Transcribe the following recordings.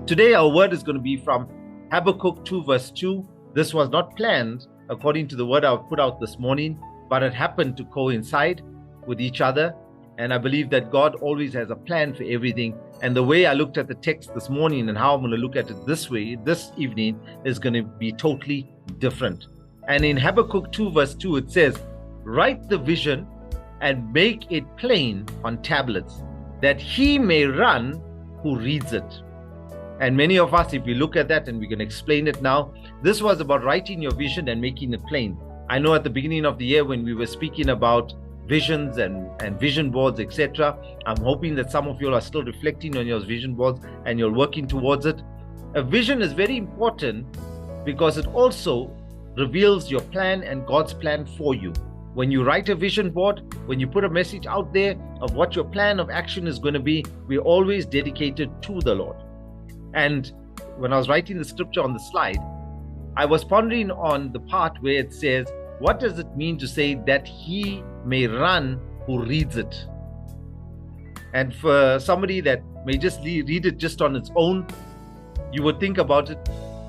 Today our word is going to be from Habakkuk 2 verse 2. This was not planned according to the word I put out this morning, but it happened to coincide with each other. And I believe that God always has a plan for everything. And the way I looked at the text this morning and how I'm going to look at it this evening is going to be totally different. And in Habakkuk 2 verse 2, it says, "Write the vision and make it plain on tablets, that he may run who reads it." And many of us, if we look at that, and we're going to explain it now, this was about writing your vision and making it plain. I know at the beginning of the year when we were speaking about visions and vision boards, etc., I'm hoping that some of you are still reflecting on your vision boards and you're working towards it. A vision is very important because it also reveals your plan and God's plan for you. When you write a vision board, when you put a message out there of what your plan of action is going to be, we're always dedicated to the Lord. And when I was writing the scripture on the slide, I was pondering on the part where it says, what does it mean to say that he may run who reads it? And for somebody that may just read it just on its own, you would think about it.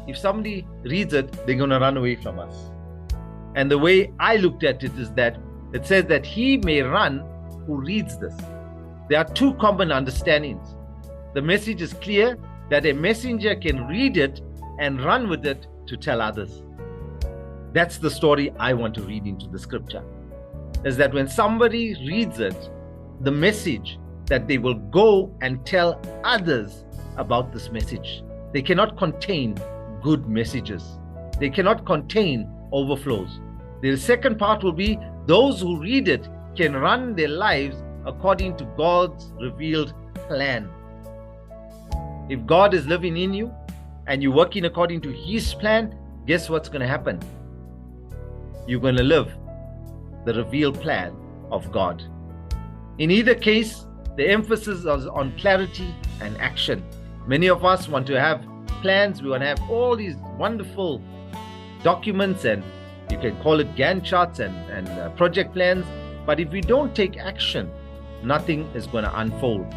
If somebody reads it, they're going to run away from us. And the way I looked at it is that it says that he may run who reads this. There are two common understandings. The message is clear that a messenger can read it and run with it to tell others. That's the story I want to read into the scripture. Is that when somebody reads it, the message that they will go and tell others about this message. They cannot contain good messages. They cannot contain overflows. The second part will be those who read it can run their lives according to God's revealed plan. If God is living in you and you're working according to His plan, guess what's going to happen? You're going to live the revealed plan of God. In either case, the emphasis is on clarity and action. Many of us want to have plans. We want to have all these wonderful documents, and you can call it Gantt charts and project plans. But if we don't take action, nothing is going to unfold.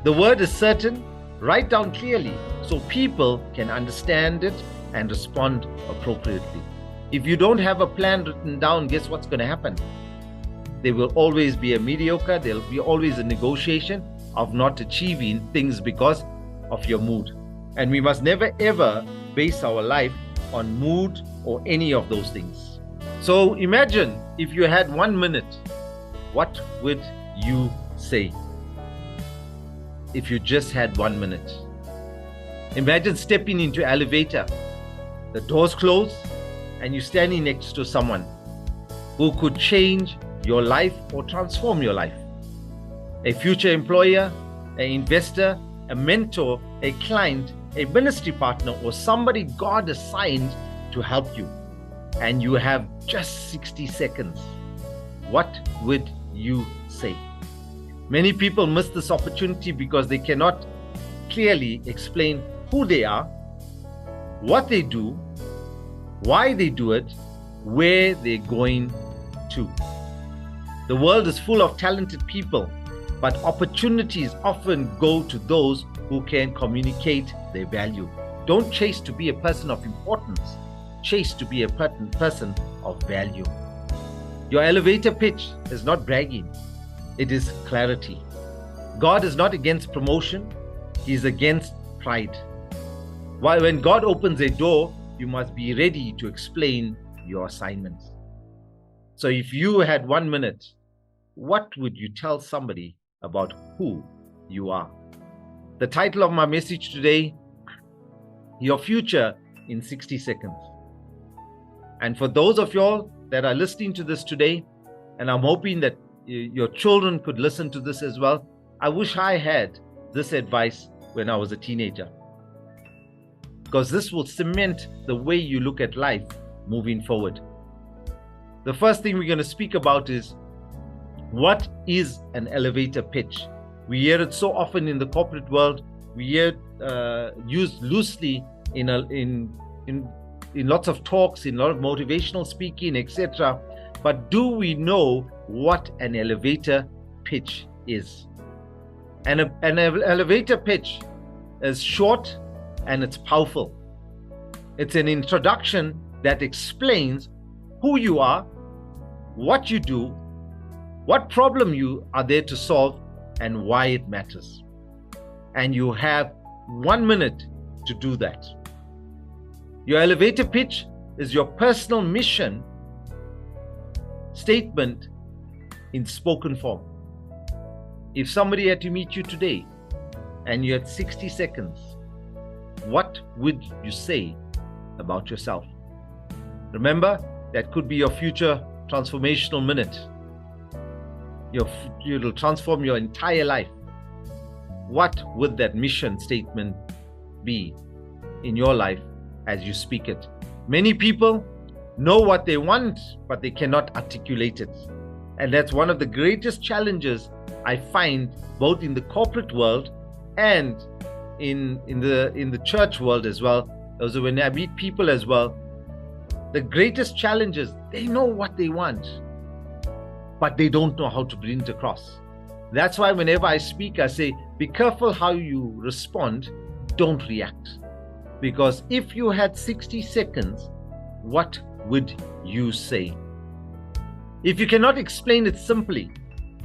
The word is certain. Write down clearly so people can understand it and respond appropriately. If you don't have a plan written down, guess what's going to happen? There will always be a mediocre, there will be always a negotiation of not achieving things because of your mood. And we must never ever base our life on mood or any of those things. So imagine if you had 1 minute, what would you say? If you just had 1 minute. Imagine stepping into an elevator, the doors close, and you're standing next to someone who could change your life or transform your life. A future employer, an investor, a mentor, a client, a ministry partner, or somebody God assigned to help you. And you have just 60 seconds. What would you say? Many people miss this opportunity because they cannot clearly explain who they are, what they do, why they do it, where they're going to. The world is full of talented people, but opportunities often go to those who can communicate their value. Don't chase to be a person of importance. Chase to be a person of value. Your elevator pitch is not bragging. It is clarity. God is not against promotion. He is against pride. While when God opens a door, you must be ready to explain your assignments. So if you had 1 minute, what would you tell somebody about who you are? The title of my message today, Your Future in 60 Seconds. And for those of y'all that are listening to this today, and I'm hoping that your children could listen to this as well, I wish I had this advice when I was a teenager. Because this will cement the way you look at life moving forward. The first thing we're going to speak about is, what is an elevator pitch? We hear it so often in the corporate world. We hear it used loosely in lots of talks, in a lot of motivational speaking, etc. But do we know what an elevator pitch is? An elevator pitch is short and it's powerful. It's an introduction that explains who you are, what you do, what problem you are there to solve, and why it matters. And you have 1 minute to do that. Your elevator pitch is your personal mission statement in spoken form. If somebody had to meet you today and you had 60 seconds, what would you say about yourself? Remember, that could be your future transformational minute. It'll transform your entire life. What would that mission statement be in your life as you speak it? Many people know what they want, but they cannot articulate it. And that's one of the greatest challenges I find both in the corporate world and in the church world as well. Also when I meet people as well, the greatest challenge is they know what they want, but they don't know how to bring it across. That's why whenever I speak, I say, be careful how you respond, don't react. Because if you had 60 seconds, what would you say? If you cannot explain it simply,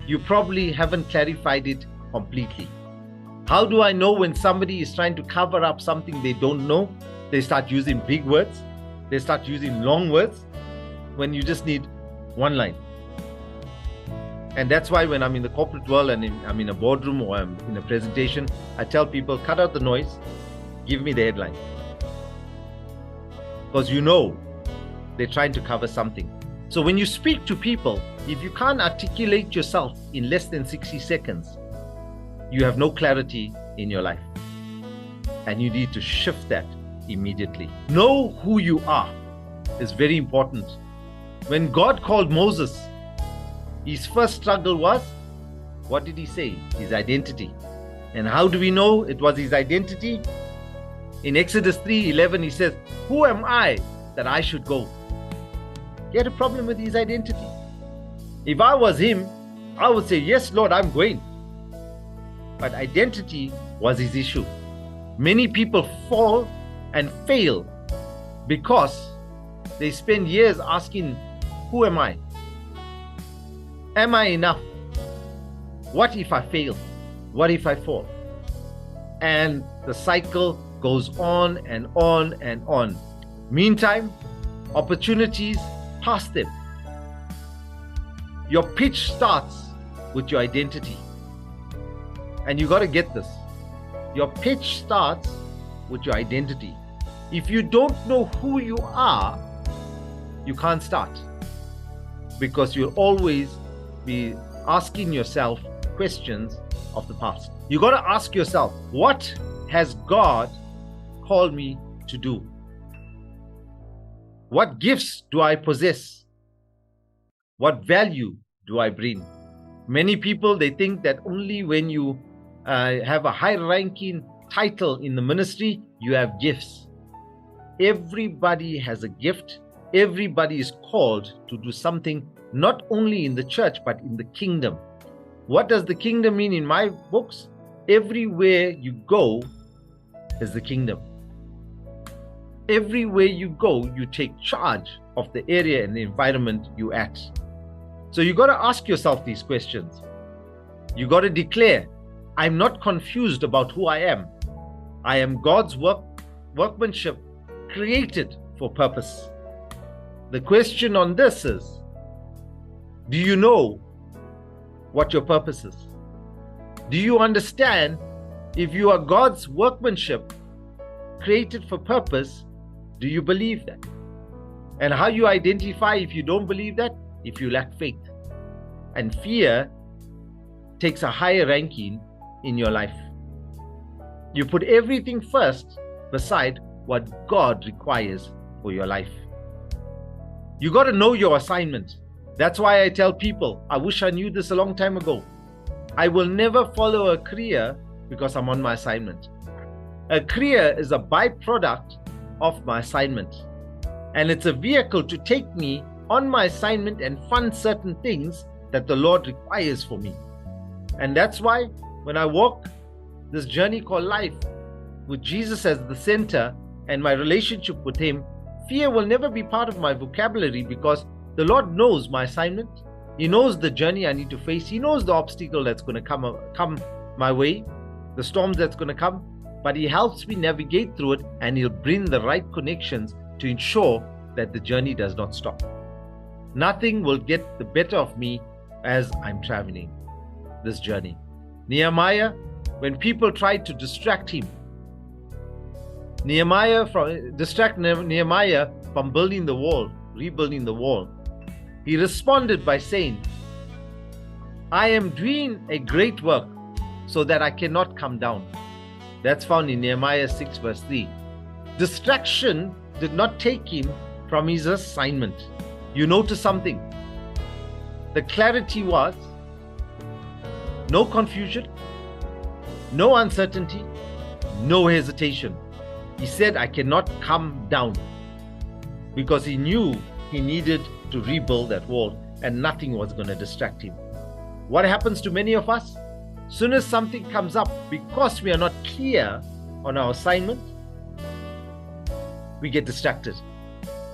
you probably haven't clarified it completely. How do I know when somebody is trying to cover up something they don't know? They start using big words. They start using long words when you just need one line. And that's why when I'm in the corporate world and I'm in a boardroom or I'm in a presentation, I tell people, cut out the noise, give me the headline. Because you know they're trying to cover something. So when you speak to people, if you can't articulate yourself in less than 60 seconds, you have no clarity in your life. And you need to shift that immediately. Know who you are is very important. When God called Moses, his first struggle was, what did he say? His identity. And how do we know it was his identity? In Exodus 3:11, he says, who am I that I should go? He had a problem with his identity. If I was him, I would say, yes, Lord, I'm going. But identity was his issue. Many people fall and fail because they spend years asking, who am I? Am I enough? What if I fail? What if I fall? And the cycle goes on and on and on. Meantime, opportunities pass them. Your pitch starts with your identity. And you got to get this. Your pitch starts with your identity. If you don't know who you are, you can't start. Because you'll always be asking yourself questions of the past. You got to ask yourself, what has God called me to do? What gifts do I possess? What value do I bring? Many people, they think that only when you have a high-ranking title in the ministry, you have gifts. Everybody has a gift. Everybody is called to do something, not only in the church, but in the kingdom. What does the kingdom mean in my books? Everywhere you go is the kingdom. Everywhere you go, you take charge of the area and the environment you're at. So you got to ask yourself these questions. You got to declare, I'm not confused about who I am. I am God's workmanship created for purpose. The question on this is, do you know what your purpose is? Do you understand if you are God's workmanship created for purpose? Do you believe that? And how you identify if you don't believe that? If you lack faith. And fear takes a higher ranking in your life. You put everything first beside what God requires for your life. You got to know your assignment. That's why I tell people, I wish I knew this a long time ago. I will never follow a career because I'm on my assignment. A career is a byproduct of my assignment. And it's a vehicle to take me on my assignment and fund certain things that the Lord requires for me. And that's why when I walk this journey called life, with Jesus as the center and my relationship with Him, fear will never be part of my vocabulary, because the Lord knows my assignment. He knows the journey I need to face. He knows the obstacle that's going to come my way, the storm that's going to come, but He helps me navigate through it, and He'll bring the right connections to ensure that the journey does not stop. Nothing will get the better of me as I'm traveling this journey. Nehemiah, when people tried to distract him, distract Nehemiah from building the wall, rebuilding the wall, he responded by saying, I am doing a great work so that I cannot come down. That's found in Nehemiah 6 verse 3. Distraction did not take him from his assignment. You notice something. The clarity was no confusion, no uncertainty, no hesitation. He said, I cannot come down, because he knew he needed to rebuild that wall, and nothing was going to distract him. What happens to many of us? Soon as something comes up, because we are not clear on our assignment, we get distracted.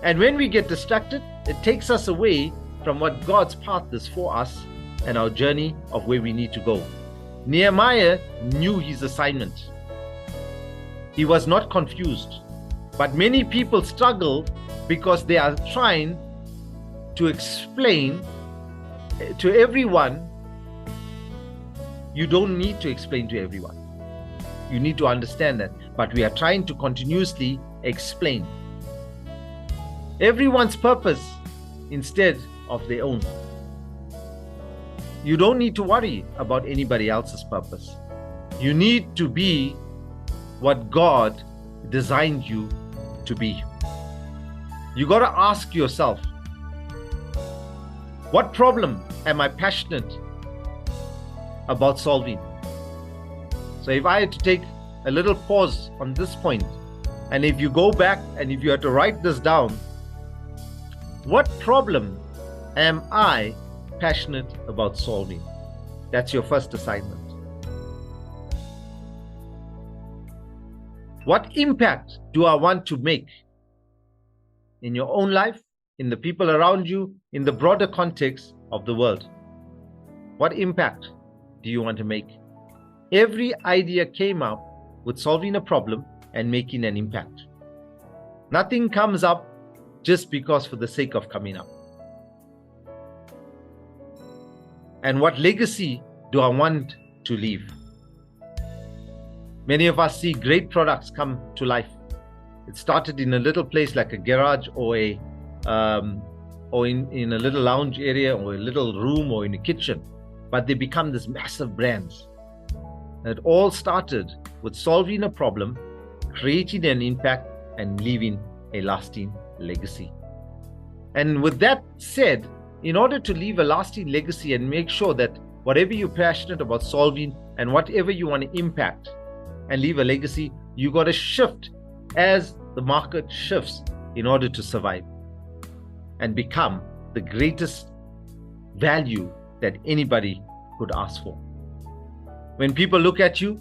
And when we get distracted, it takes us away from what God's path is for us and our journey of where we need to go. Nehemiah knew his assignment. He was not confused. But many people struggle because they are trying to explain to everyone. You don't need to explain to everyone. You need to understand that. But we are trying to continuously explain everyone's purpose instead of their own. You don't need to worry about anybody else's purpose. You need to be what God designed you to be. You got to ask yourself, what problem am I passionate about solving? So if I had to take a little pause on this point, and if you go back and if you had to write this down, what problem am I passionate about solving? That's your first assignment. What impact do I want to make in your own life, in the people around you, in the broader context of the world? What impact do you want to make? Every idea came up with solving a problem and making an impact. Nothing comes up just because for the sake of coming up. And what legacy do I want to leave? Many of us see great products come to life. It started in a little place like a garage or in a little lounge area or a little room or in a kitchen, but they become this massive brands. And it all started with solving a problem, creating an impact, and leaving a lasting legacy. And with that said, in order to leave a lasting legacy and make sure that whatever you're passionate about solving and whatever you want to impact and leave a legacy, you got to shift as the market shifts in order to survive and become the greatest value that anybody could ask for. When people look at you,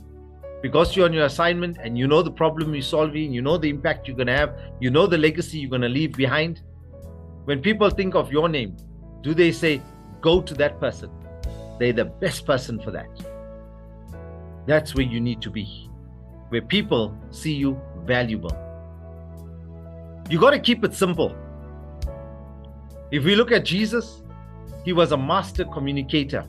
because you're on your assignment and you know the problem you're solving, you know the impact you're going to have, you know the legacy you're going to leave behind, when people think of your name, do they say, go to that person? They're the best person for that. That's where you need to be, where people see you valuable. You got to keep it simple. If we look at Jesus, he was a master communicator.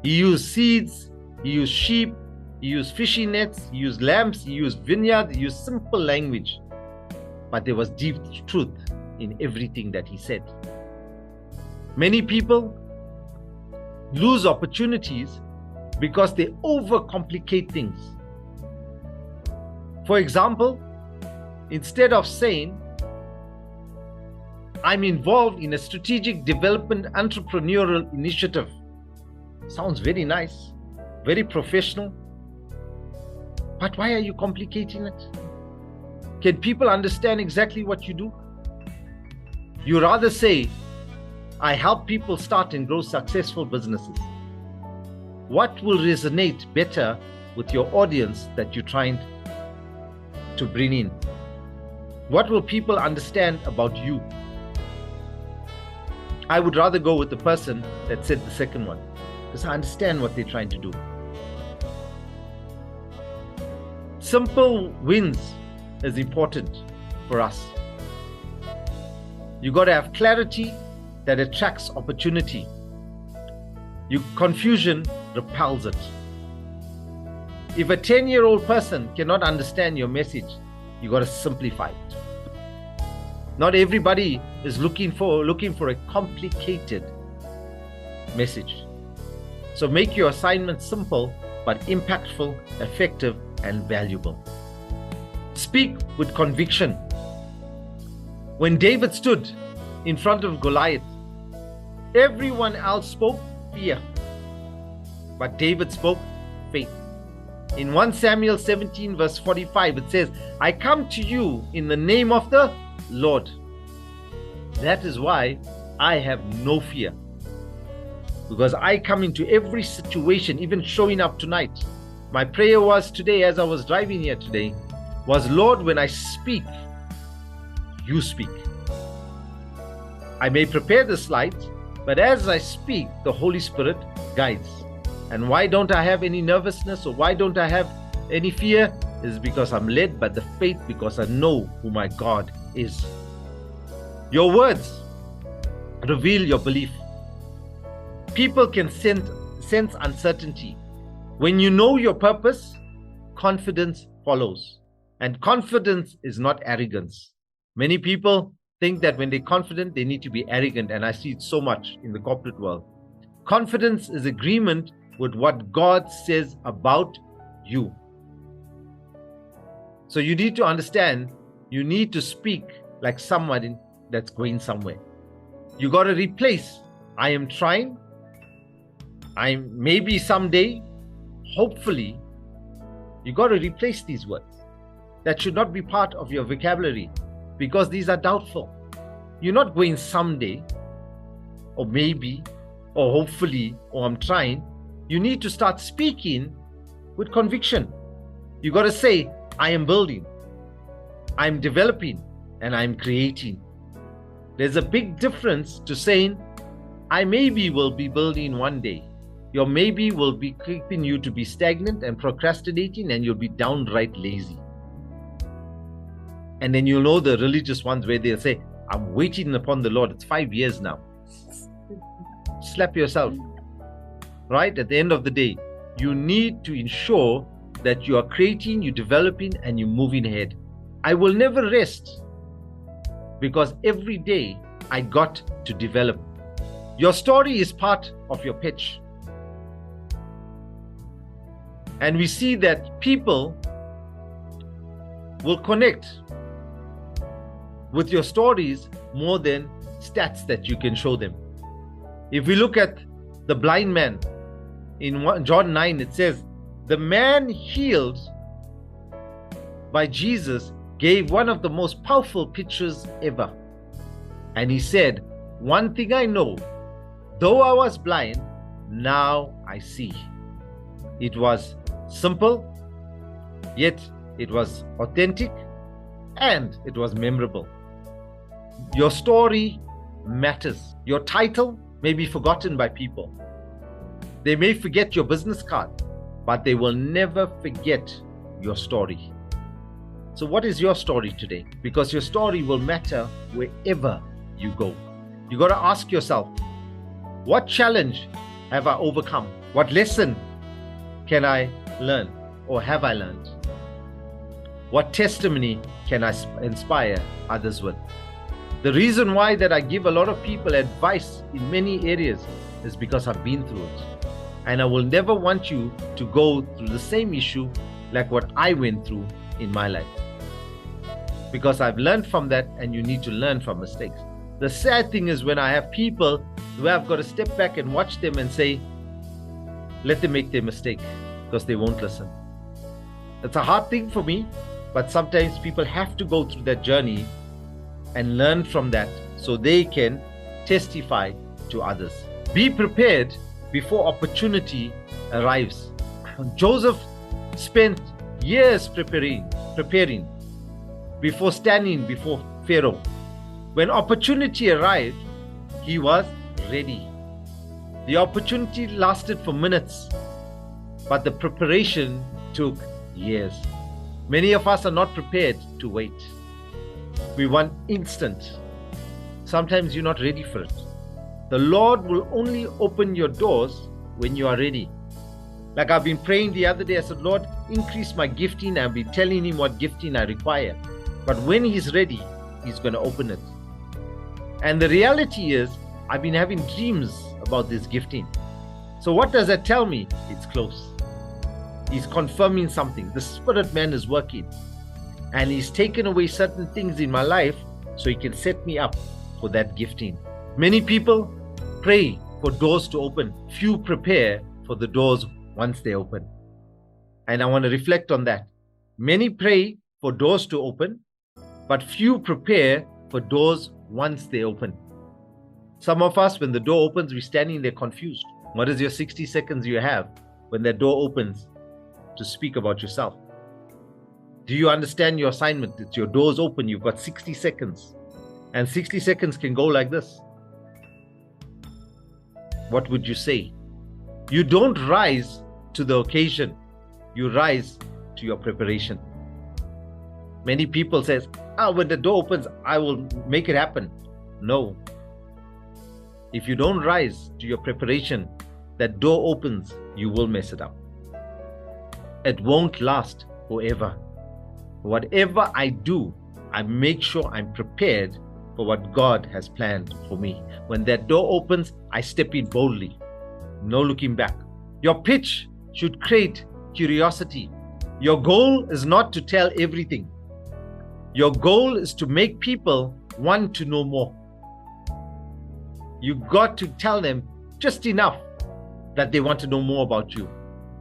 He used seeds, he used sheep, he used fishing nets, he used lamps, he used vineyard, he used simple language. But there was deep truth in everything that he said. Many people lose opportunities because they overcomplicate things. For example, instead of saying, I'm involved in a strategic development entrepreneurial initiative. Sounds very nice, very professional. But why are you complicating it? Can people understand exactly what you do? You rather say, I help people start and grow successful businesses. What will resonate better with your audience that you're trying to bring in? What will people understand about you? I would rather go with the person that said the second one, because I understand what they're trying to do. Simple wins is important for us. You got to have clarity that attracts opportunity. Confusion repels it. If a 10-year-old person cannot understand your message, you got to simplify it. Not everybody is looking for a complicated message. So make your assignment simple but impactful, effective, and valuable. Speak with conviction. When David stood in front of Goliath, everyone else spoke fear, but David spoke faith. In 1 Samuel 17 verse 45, it says, I come to you in the name of the Lord. That is why I have no fear. Because I come into every situation, even showing up tonight. My prayer was today, as I was driving here today, was, Lord, when I speak, you speak. I may prepare the slides, but as I speak, the Holy Spirit guides. And why don't I have any nervousness, or why don't I have any fear? Is because I'm led by the faith, because I know who my God is. Your words reveal your belief. People can sense uncertainty. When you know your purpose, confidence follows. And confidence is not arrogance. Many people think that when they're confident, they need to be arrogant. And I see it so much in the corporate world. Confidence is agreement with what God says about you. So you need to understand, you need to speak like someone that's going somewhere. You got to replace, I am trying, maybe someday, hopefully. You got to replace these words. That should not be part of your vocabulary, because these are doubtful. You're not going someday, or maybe, or hopefully, or I'm trying. You need to start speaking with conviction. You got to say, I am building, I'm developing, and I'm creating. There's a big difference to saying, I maybe will be building one day. Your maybe will be keeping you to be stagnant and procrastinating, and you'll be downright lazy. And then you'll know the religious ones where they'll say, I'm waiting upon the Lord. It's 5 years now. Slap yourself. Right? At the end of the day, you need to ensure that you are creating, you're developing, and you're moving ahead. I will never rest, because every day I got to develop. Your story is part of your pitch. And we see that people will connect with your stories more than stats that you can show them. If we look at the blind man, in John 9, it says, the man healed by Jesus gave one of the most powerful pictures ever. And he said, one thing I know, though I was blind, now I see. It was simple, yet it was authentic, and it was memorable. Your story matters. Your title may be forgotten by people. They may forget your business card, but they will never forget your story. So what is your story today? Because your story will matter wherever you go. You got to ask yourself, what challenge have I overcome? What lesson can I learn, or have I learned? What testimony can I inspire others with? The reason why that I give a lot of people advice in many areas is because I've been through it. And I will never want you to go through the same issue like what I went through in my life. Because I've learned from that, and you need to learn from mistakes. The sad thing is when I have people where I've got to step back and watch them and say, let them make their mistake, because they won't listen. It's a hard thing for me, but sometimes people have to go through that journey and learn from that so they can testify to others. Be prepared before opportunity arrives. Joseph spent years preparing. before standing before Pharaoh. When opportunity arrived, he was ready. The opportunity lasted for minutes, but the preparation took years. Many of us are not prepared to wait. We want instant. Sometimes you're not ready for it. The Lord will only open your doors when you are ready. Like I've been praying the other day, I said, Lord, increase my gifting. I'll be telling him what gifting I require. But when he's ready, he's going to open it. And the reality is, I've been having dreams about this gifting. So what does that tell me? It's close. He's confirming something. The spirit man is working. And he's taken away certain things in my life so he can set me up for that gifting. Many people pray for doors to open. Few prepare for the doors once they open. And I want to reflect on that. Many pray for doors to open, but few prepare for doors once they open. Some of us, when the door opens, we're standing there confused. What is your 60 seconds you have when that door opens to speak about yourself? Do you understand your assignment? It's your doors open. You've got 60 seconds. And 60 seconds can go like this. What would you say? You don't rise to the occasion. You rise to your preparation. Many people say, when the door opens, I will make it happen. No. If you don't rise to your preparation, that door opens, you will mess it up. It won't last forever. Whatever I do, I make sure I'm prepared for what God has planned for me. When that door opens, I step in boldly. No looking back. Your pitch should create curiosity. Your goal is not to tell everything. Your goal is to make people want to know more. You got to tell them just enough that they want to know more about you.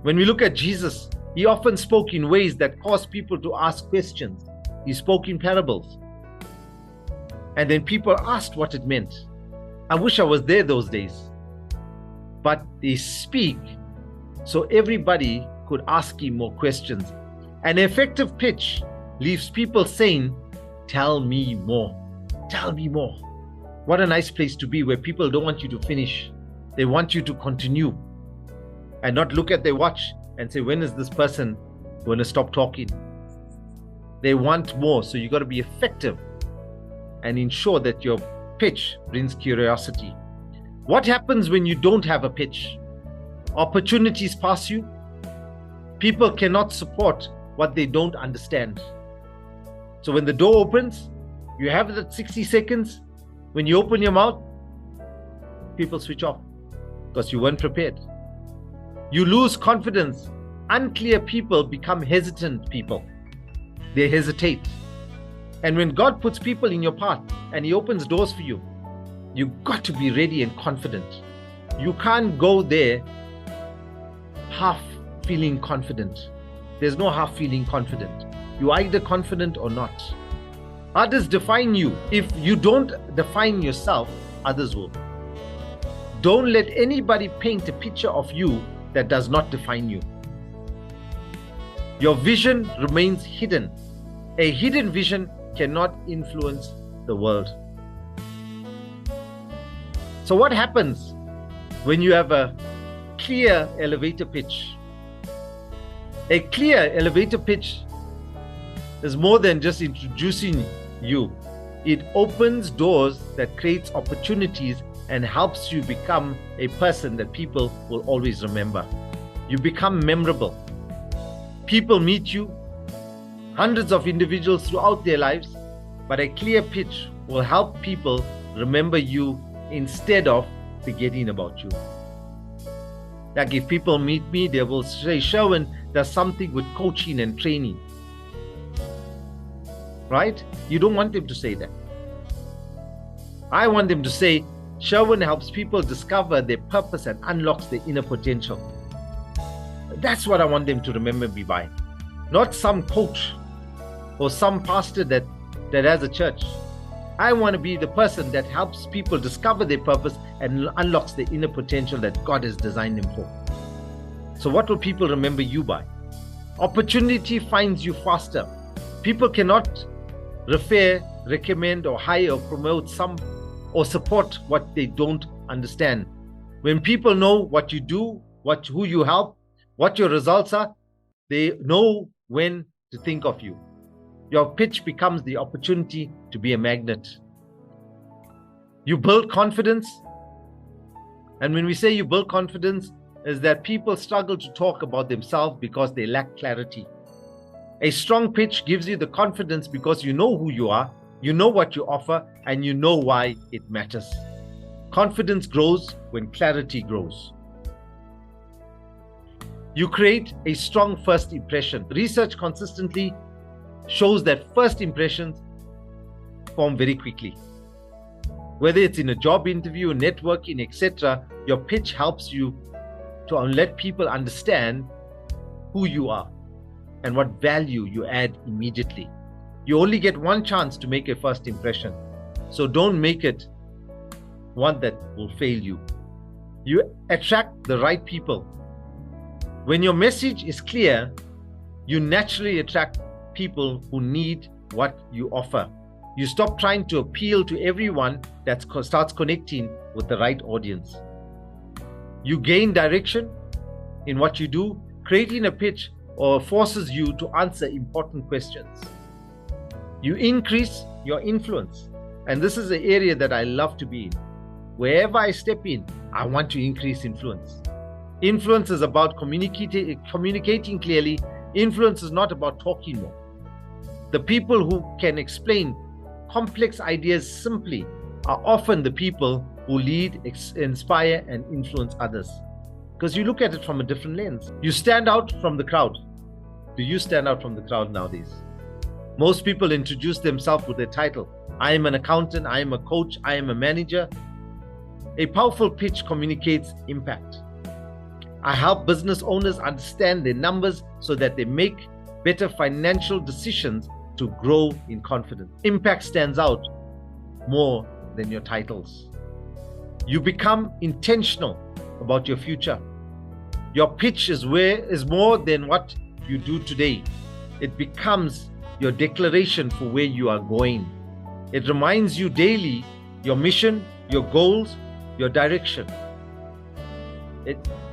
When we look at Jesus, he often spoke in ways that caused people to ask questions. He spoke in parables. And then people asked what it meant. I wish I was there those days. But they speak so everybody could ask him more questions. An effective pitch leaves people saying, tell me more. Tell me more. What a nice place to be, where people don't want you to finish. They want you to continue and not look at their watch and say, when is this person going to stop talking? They want more. So you got to be effective and ensure that your pitch brings curiosity. What happens when you don't have a pitch? Opportunities pass you. People cannot support what they don't understand. So when the door opens, you have that 60 seconds. When you open your mouth, people switch off because you weren't prepared. You lose confidence. Unclear people become hesitant people. They hesitate. And when God puts people in your path and he opens doors for you, you've got to be ready and confident. You can't go there half feeling confident. There's no half feeling confident. You're either confident or not. Others define you. If you don't define yourself, others will. Don't let anybody paint a picture of you that does not define you. Your vision remains hidden. A hidden vision cannot influence the world. So what happens when you have a clear elevator pitch? A clear elevator pitch is more than just introducing you. It opens doors that creates opportunities and helps you become a person that people will always remember. You become memorable. People meet you, hundreds of individuals throughout their lives, but a clear pitch will help people remember you instead of forgetting about you. Like if people meet me, they will say, Sherwin does something with coaching and training. Right? You don't want them to say that. I want them to say, Sherwin helps people discover their purpose and unlocks their inner potential. That's what I want them to remember me by. Not some coach or some pastor that has a church. I want to be the person that helps people discover their purpose and unlocks their inner potential that God has designed them for. So what will people remember you by? Opportunity finds you faster. People cannot refer, recommend, or hire or promote some or support what they don't understand. When people know what you do, who you help, what your results are, they know when to think of you. Your pitch becomes the opportunity to be a magnet. You build confidence. And when we say you build confidence, is that people struggle to talk about themselves because they lack clarity. A strong pitch gives you the confidence because you know who you are, you know what you offer, and you know why it matters. Confidence grows when clarity grows. You create a strong first impression. Research consistently shows that first impressions form very quickly. Whether it's in a job interview, networking, etc., your pitch helps you to let people understand who you are and what value you add immediately. You only get one chance to make a first impression, so don't make it one that will fail you. You attract the right people. When your message is clear, you naturally attract people who need what you offer. You stop trying to appeal to everyone that starts connecting with the right audience. You gain direction in what you do. Creating a pitch or forces you to answer important questions. You increase your influence. And this is an area that I love to be in. Wherever I step in, I want to increase influence. Influence is about communicating clearly. Influence is not about talking more. The people who can explain complex ideas simply are often the people who lead, inspire, and influence others. Because you look at it from a different lens. You stand out from the crowd. Do you stand out from the crowd nowadays? Most people introduce themselves with their title. I am an accountant, I am a coach, I am a manager. A powerful pitch communicates impact. I help business owners understand their numbers so that they make better financial decisions to grow in confidence. Impact stands out more than your titles. You become intentional about your future. Your pitch is more than what you do today. It becomes your declaration for where you are going. It reminds you daily your mission, your goals, your direction.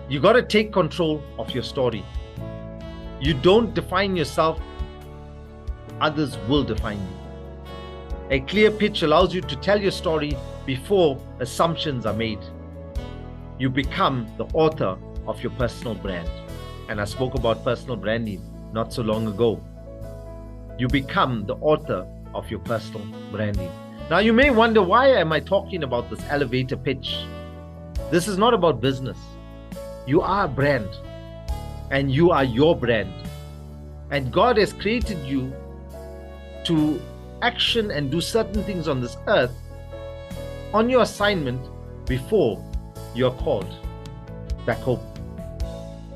You got to take control of your story. You don't define yourself, others will define you. A clear pitch allows you to tell your story before assumptions are made. You become the author of your personal brand. And I spoke about personal branding not so long ago. You become the author of your personal branding. Now you may wonder, why am I talking about this elevator pitch? This is not about business. You are a brand, and you are your brand. And God has created you to action and do certain things on this earth on your assignment before you're called back home.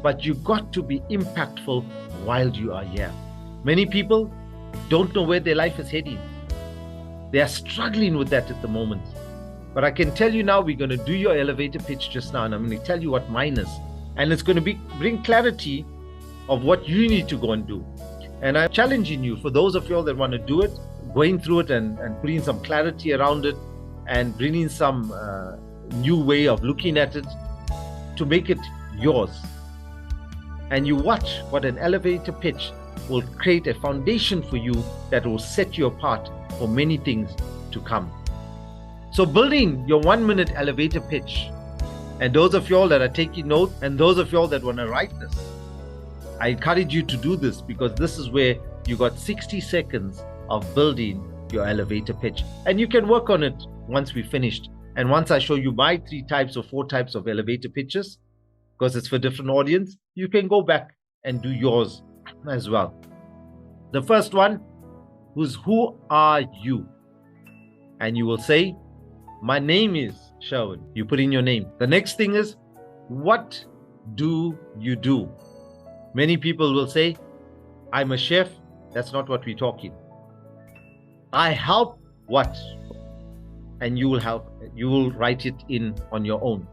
But you got to be impactful while you are here. Many people don't know where their life is heading. They are struggling with that at the moment. But I can tell you now, we're going to do your elevator pitch just now, and I'm going to tell you what mine is. And it's going to bring clarity of what you need to go and do. And I'm challenging you, for those of you all that want to do it, going through it and putting some clarity around it and bringing some new way of looking at it to make it yours. And you watch what an elevator pitch will create a foundation for you that will set you apart for many things to come. So building your 1-minute elevator pitch, and those of you all that are taking notes, and those of you all that want to write this, I encourage you to do this, because this is where you got 60 seconds of building your elevator pitch. And you can work on it once we finished. And once I show you my 3 types or 4 types of elevator pitches, because it's for different audience, you can go back and do yours as well. The first one was, who are you? And you will say, my name is Sherwin. You put in your name. The next thing is, what do you do? Many people will say, I'm a chef. That's not what we're talking. I help what? And you will help. You will write it in on your own.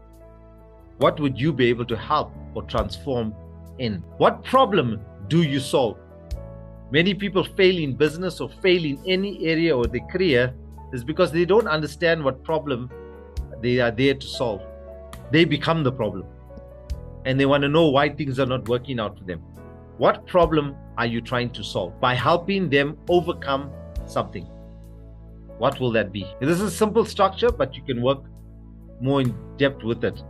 What would you be able to help or transform in? What problem do you solve? Many people fail in business or fail in any area or their career is because they don't understand what problem they are there to solve. They become the problem. And they want to know why things are not working out for them. What problem are you trying to solve? By helping them overcome something. What will that be? This is a simple structure, but you can work more in depth with it.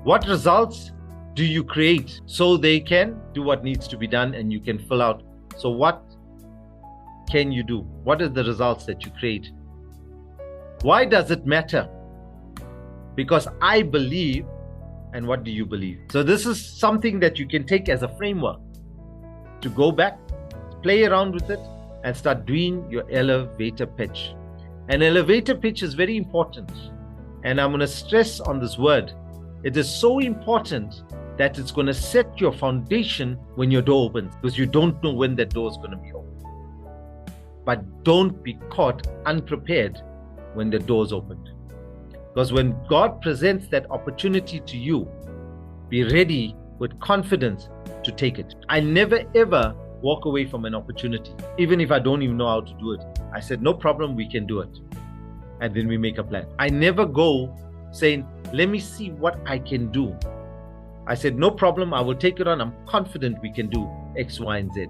What results do you create so they can do what needs to be done and you can fill out? So what can you do? What are the results that you create? Why does it matter? Because I believe, and what do you believe? So this is something that you can take as a framework to go back, play around with it, and start doing your elevator pitch. An elevator pitch is very important. And I'm going to stress on this word. It is so important that it's going to set your foundation when your door opens, because you don't know when that door is going to be open. But don't be caught unprepared when the door is opened. Because when God presents that opportunity to you, be ready with confidence to take it. I never ever walk away from an opportunity, even if I don't even know how to do it. I said, no problem, we can do it. And then we make a plan. I never go saying, let me see what I can do. I said, no problem, I will take it on. I'm confident we can do X, Y, and Z.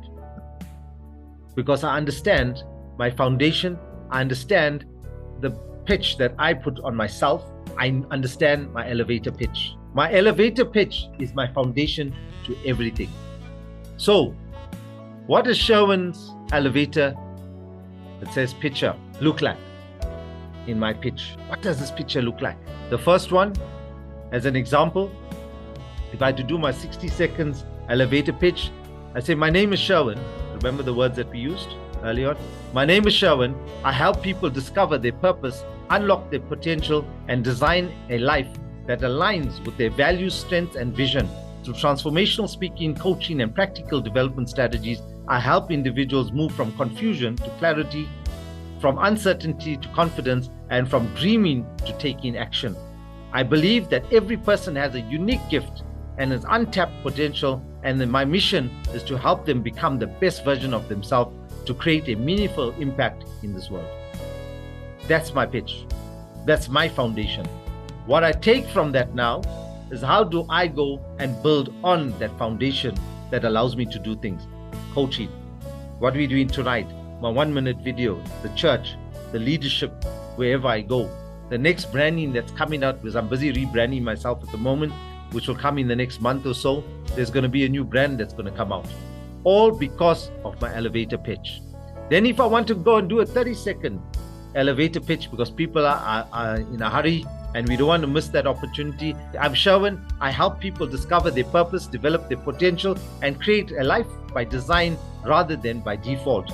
Because I understand my foundation. I understand the pitch that I put on myself. I understand my elevator pitch. My elevator pitch is my foundation to everything. So, what does Sherwin's elevator that says picture look like in my pitch? What does this picture look like? The first one, as an example, if I had to do my 60 seconds elevator pitch, I say, my name is Sherwin. Remember the words that we used earlier on? My name is Sherwin. I help people discover their purpose, unlock their potential, and design a life that aligns with their values, strengths, and vision. Through transformational speaking, coaching, and practical development strategies, I help individuals move from confusion to clarity, from uncertainty to confidence, and from dreaming to taking action. I believe that every person has a unique gift and an untapped potential, and my mission is to help them become the best version of themselves to create a meaningful impact in this world. That's my pitch. That's my foundation. What I take from that now is how do I go and build on that foundation that allows me to do things. Coaching, what we're doing tonight, my 1-minute video, the church, the leadership, wherever I go. The next branding that's coming out, because I'm busy rebranding myself at the moment, which will come in the next month or so. There's going to be a new brand that's going to come out. All because of my elevator pitch. Then if I want to go and do a 30-second elevator pitch, because people are in a hurry and we don't want to miss that opportunity. I'm Sherwin. I help people discover their purpose, develop their potential, and create a life by design rather than by default.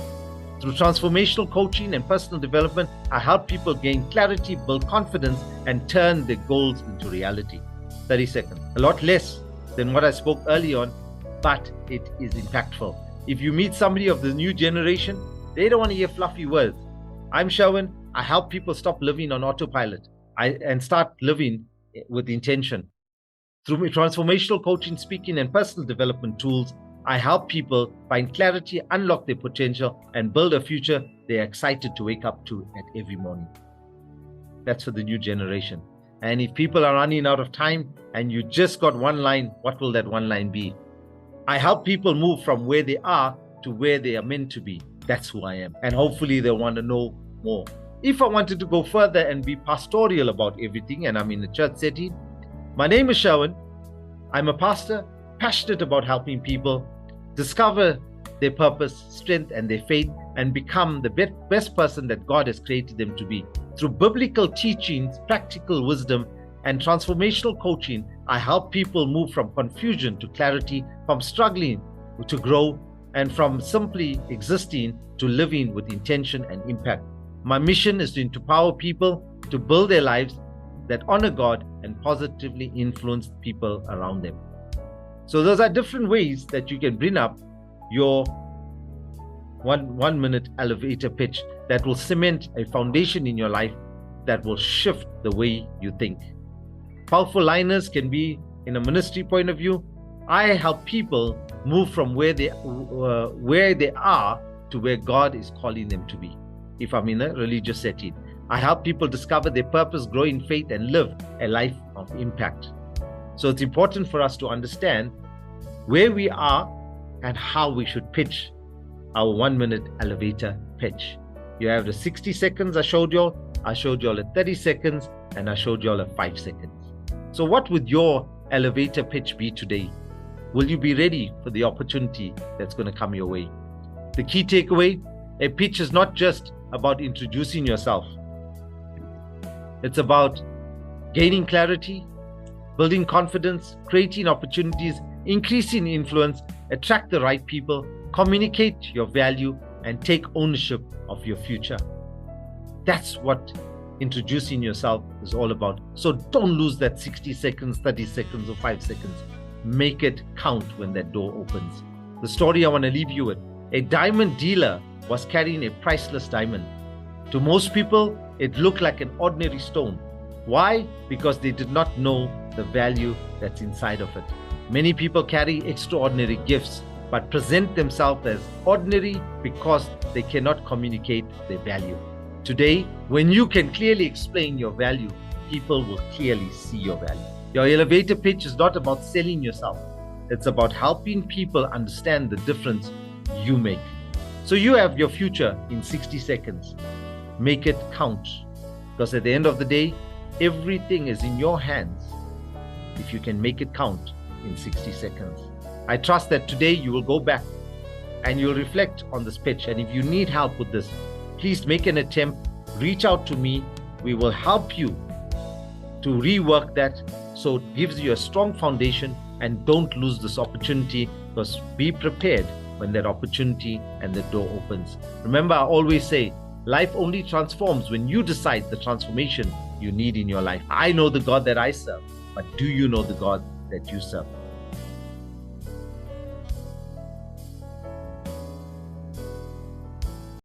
Through transformational coaching and personal development, I help people gain clarity, build confidence, and turn their goals into reality. 30 seconds. A lot less than what I spoke early on, but it is impactful. If you meet somebody of the new generation, they don't want to hear fluffy words. I'm Sherwin. I help people stop living on autopilot and start living with intention. Through transformational coaching, speaking, and personal development tools, I help people find clarity, unlock their potential, and build a future they're excited to wake up to at every morning. That's for the new generation. And if people are running out of time and you just got one line, what will that one line be? I help people move from where they are to where they are meant to be. That's who I am. And hopefully they'll want to know more. If I wanted to go further and be pastoral about everything, and I'm in a church setting, my name is Sherwin. I'm a pastor, passionate about helping people discover their purpose, strength, and their faith, and become the best person that God has created them to be. Through biblical teachings, practical wisdom, and transformational coaching, I help people move from confusion to clarity, from struggling to grow, and from simply existing to living with intention and impact. My mission is to empower people to build their lives that honor God and positively influence people around them. So those are different ways that you can bring up your one minute elevator pitch that will cement a foundation in your life that will shift the way you think. Powerful liners can be, in a ministry point of view, I help people move from where they are to where God is calling them to be. If I'm in a religious setting, I help people discover their purpose, grow in faith, and live a life of impact. So it's important for us to understand where we are and how we should pitch our 1-minute elevator pitch. You have the 60 seconds I showed you all at 30 seconds, and I showed you all at 5 seconds. So what would your elevator pitch be today? Will you be ready for the opportunity that's going to come your way? The key takeaway, a pitch is not just about introducing yourself. It's about gaining clarity, building confidence, creating opportunities, increasing influence, attract the right people, communicate your value, and take ownership of your future. That's what introducing yourself is all about. So don't lose that 60 seconds, 30 seconds, or 5 seconds. Make it count when that door opens. The story I want to leave you with: a diamond dealer was carrying a priceless diamond. To most people, it looked like an ordinary stone. Why? Because they did not know the value that's inside of it. Many people carry extraordinary gifts, but present themselves as ordinary because they cannot communicate their value. Today, when you can clearly explain your value, people will clearly see your value. Your elevator pitch is not about selling yourself. It's about helping people understand the difference you make. So you have your future in 60 seconds. Make it count. Because at the end of the day, everything is in your hands if you can make it count in 60 seconds. I trust that today you will go back and you'll reflect on this pitch. And if you need help with this, please make an attempt. Reach out to me. We will help you to rework that so it gives you a strong foundation, and don't lose this opportunity, because be prepared when that opportunity and the door opens. Remember, I always say, life only transforms when you decide the transformation you need in your life. I know the God that I serve, but do you know the God that you serve?